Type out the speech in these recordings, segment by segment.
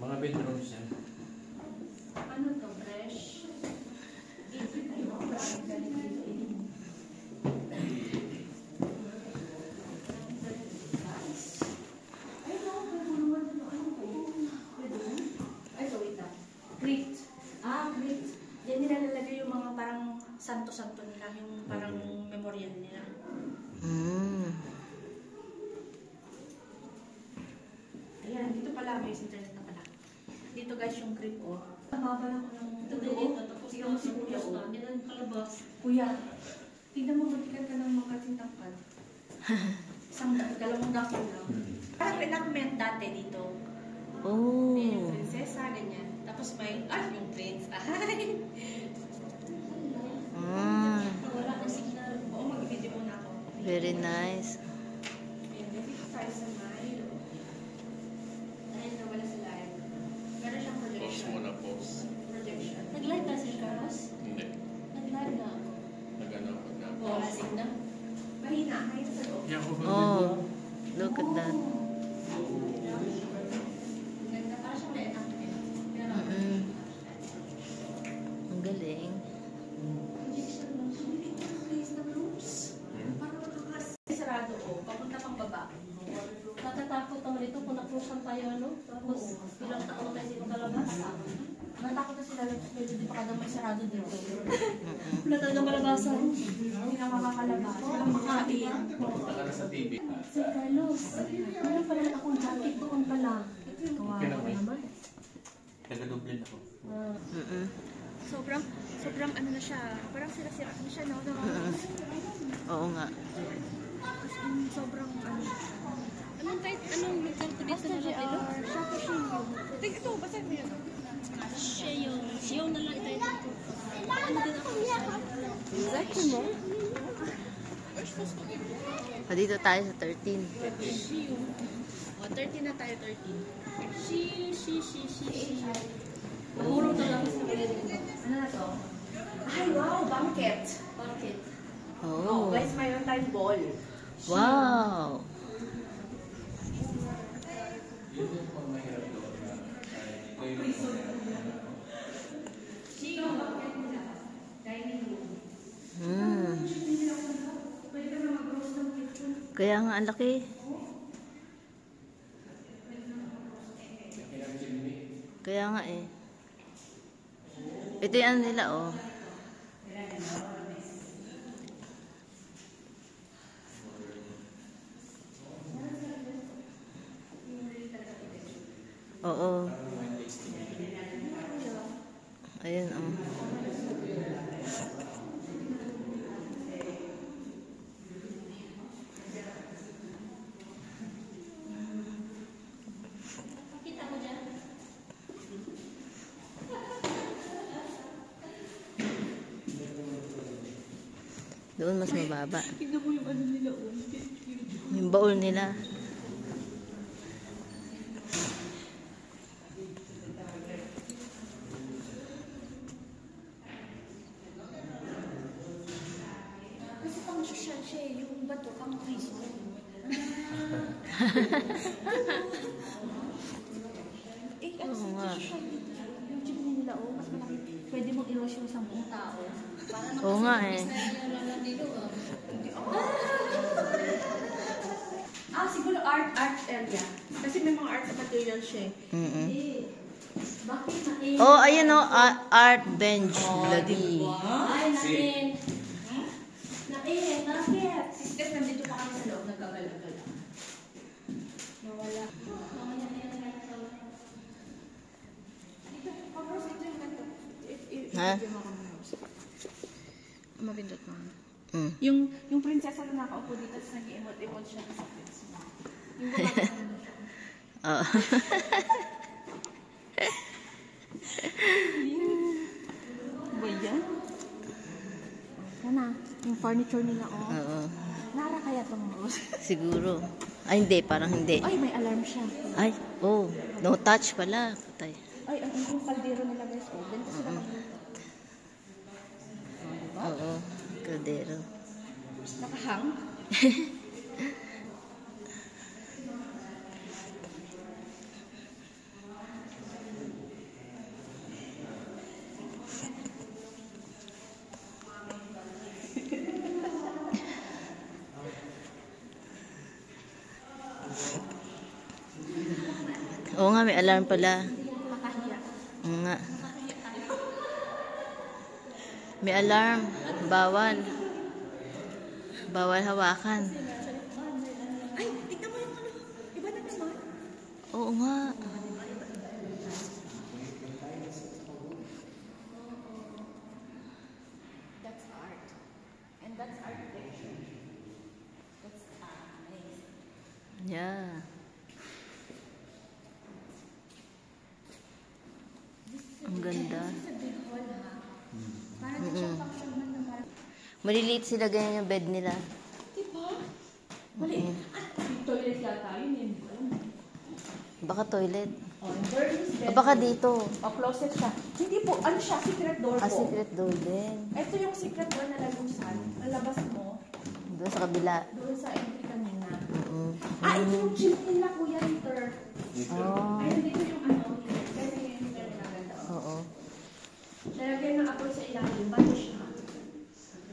Mga bedrooms yan. Ano to, fresh? Crypt. Crypt. Yan nila lalagay yung mga parang santo-santo nila, yung parang memorial nila. Ayan, dito pala, may internet na pala. Dito guys yung crypt ko. Baba lang ko ng dito, tapos yung si Kuya ko. Yan palabas. Kuya, tignan mo, matikan ka ng mga tintangkad. Isang dalawang dako lang. Parang reenactment dati dito. Oh. May yung prinsesa, ganyan. Tapos may, yung prince. Ay! Wala na signal. Oo, mag-video muna ako. Very nice. Ayan, dito tayo sa live. Ayun, nawala sa live. Meron siyang Pause projection. muna, pause. Projection. Nag-live na si Carlos? Hindi. Nag-live na ako. Nag-ano ako na. Wala signal. Mahina, mahina sa loob. Yeah, Oh. Look at that. Ganda, parang siyang reenactment. Pero, Ang galing. sarado o, papunta pang baba. Natatakot naman ito kung nakrusan tayo, ano? Tapos ilang taon na tayo hindi makalabas. Natakot na sila, medyo di pa kada may sarado dito. Wala talaga malabasan. Hindi na makakalabas. Walang makain. Punta ka sa TV. Si Carlos, meron pala akong jacket doon pala. Kawawa Pinamay. naman. Taga-dublin ako. Sobrang ano na siya, parang sira-sira na siya, no? Oo nga. Sobrang ano. Anong lugar ko dito na kapilo? Ito, basahin mo yun. Siyo na lang tayo dito. Ano din ako? Exactly mo? Dito tayo sa 13. O, 13 na tayo, 13. Puro talaga sa kapilo. Ano na to? Ay, wow, banquet. Bakit? Oh, Oh. guys, mayroon tayong ball. Wow. Kaya nga ang laki. Kaya nga eh. Ito yung ano nila oh. Oo. Ayun oh. Kita mo dyan? Doon mas mababa. Tignan mo yung ano nila, Yung baul nila. Kasi pang social siya, yung bato, pang Cristo. Oo nga. Yung chimney nila, mas malaki. Pwede mong iwas yung 10 tao. Oo nga eh. Siguro art area. Kasi may mga art material siya. Bakit nakin? Oh, ayun oh, art bench. Lagi. Ay, nakin. Nakin, bakit? Si Steph, nandito pa kami sa loob, nagkagala-gala. Nawala. Ha? Mabindot mo. Mm. Yung prinsesa na nakaupo dito, tapos nag-i-emote-emote siya sa prince mo. Yung gumagano na siya. Oo. Ba yan? Yan na. Yung furniture nila, Oo. Nara kaya itong rose. Siguro. Ay, hindi. Parang hindi. Ay, may alarm siya. Ay, oh. No touch pala. Patay. Ay, yung kaldero nila guys. Oh, ganito sila mag-luto. Oo. Kaldero. Nakahang. Oo nga, may alarm pala. Makahiya. Oo nga. May alarm. Bawal. Bawal hawakan. Ay, tignan mo yung ano. Iba na naman. Oo nga. That's art. And that's architecture. That's amazing. Yeah. Ang ganda. This is a big hall, ha? Parang siyang function man na parang... Maliliit sila, ganyan yung bed nila. Diba? Maliit. Big toilet yata yun, hindi ko alam. Baka toilet. Oh, and there is O baka dito. Oh, closet siya. Hindi po, ano siya, secret door po. Ah, secret door din. Ito yung secret door na lagusan. Lalabas mo, Doon sa kabila. doon sa entry kanina. Mm-mm. Ah, ito yung chimney nila, kuya, heater. Oh. Ayun, dito yung ano, kasi yung heater nila ganda. Oo. Lalagyan ng apoy sa ilalim, bato siya.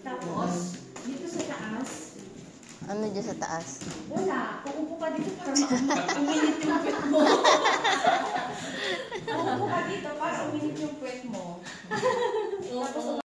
Tapos, dito sa taas, Ano dyan sa taas? wala. Uupo ka dito para uminit yung puwet mo. Uupo ka dito para uminit yung puwet mo. Tapos,